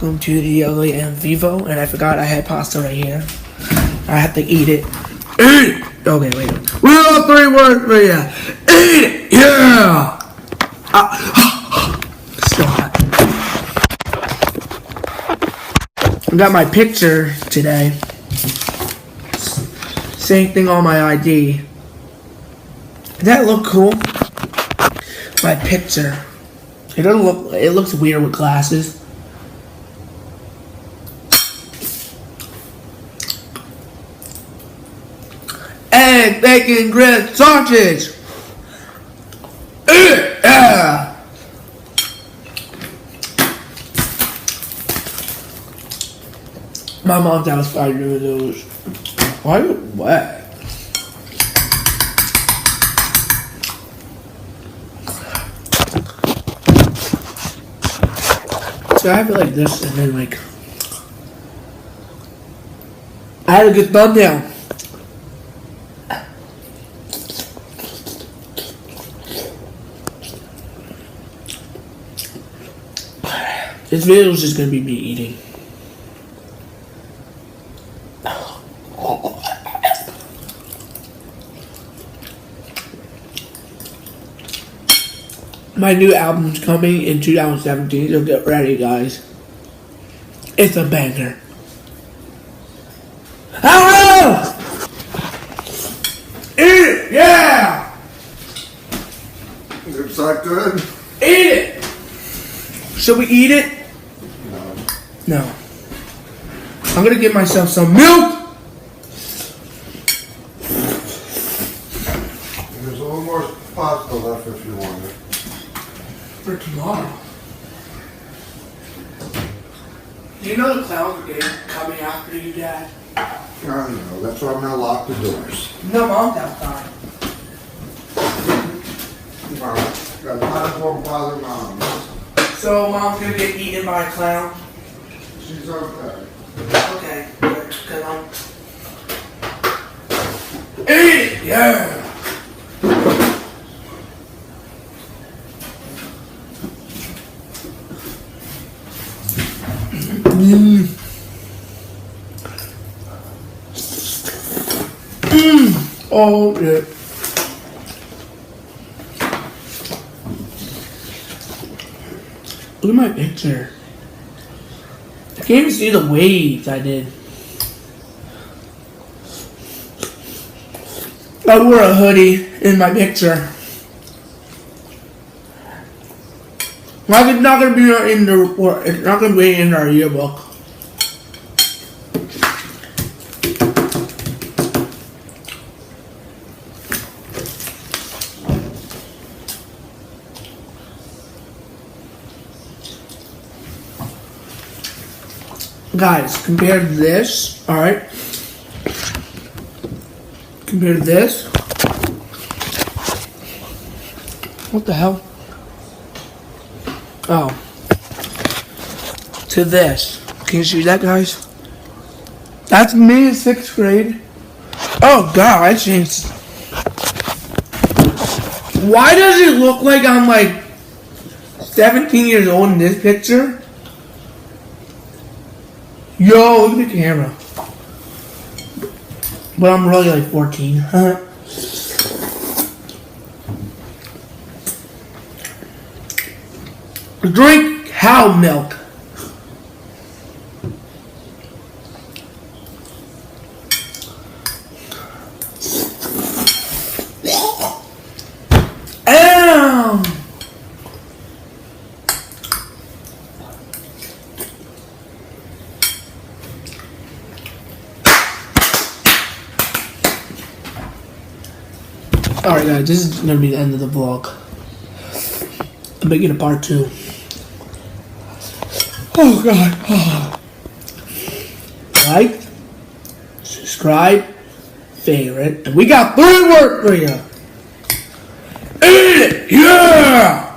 welcome to the Ugly and Vivo. And I forgot I had pasta right here. I have to eat it. Eat it! Okay, wait. We got 3 words for you. Eat it! Yeah! So hot. I got my picture today. Same thing on my ID. Does that look cool? My picture. It doesn't look. It looks weird with glasses. Egg, bacon, grits, sausage. Yeah. My mom's house started doing those. Why are you wet? So I have it like this, and then like I had a good thumbnail. This video is just gonna be me eating. My new album's coming in 2017, so get ready, guys. It's a banger. Hello! Eat it! Yeah! Is that good? Eat it! Should we eat it? No. I'm gonna get myself some milk! There's a little more pasta left if you want it. For tomorrow. Do you know the clowns are coming after you, Dad? I know, that's why I'm gonna lock the doors. No, Mom's outside. Alright, got time for bother Mom. So Mom's gonna get eaten by a clown? She's okay. Okay, good, because I'm... Eat it! Yeah! Oh, yeah. Look at my picture. I can't even see the waves I did. I wore a hoodie in my picture. It's not gonna be in the report. It's not gonna be in our yearbook. Guys, compare to this, alright? Compare to this. What the hell? Oh. To this. Can you see that, guys? That's me in 6th grade. Oh, God, I changed. Why does it look like I'm like 17 years old in this picture? Yo, look at the camera. But I'm really like 14. Drink cow milk. Alright guys, this is gonna be the end of the vlog. I'm making a part 2. Oh God. Oh. Like, subscribe, favorite, and we got 3 words for you. Eat it! Yeah!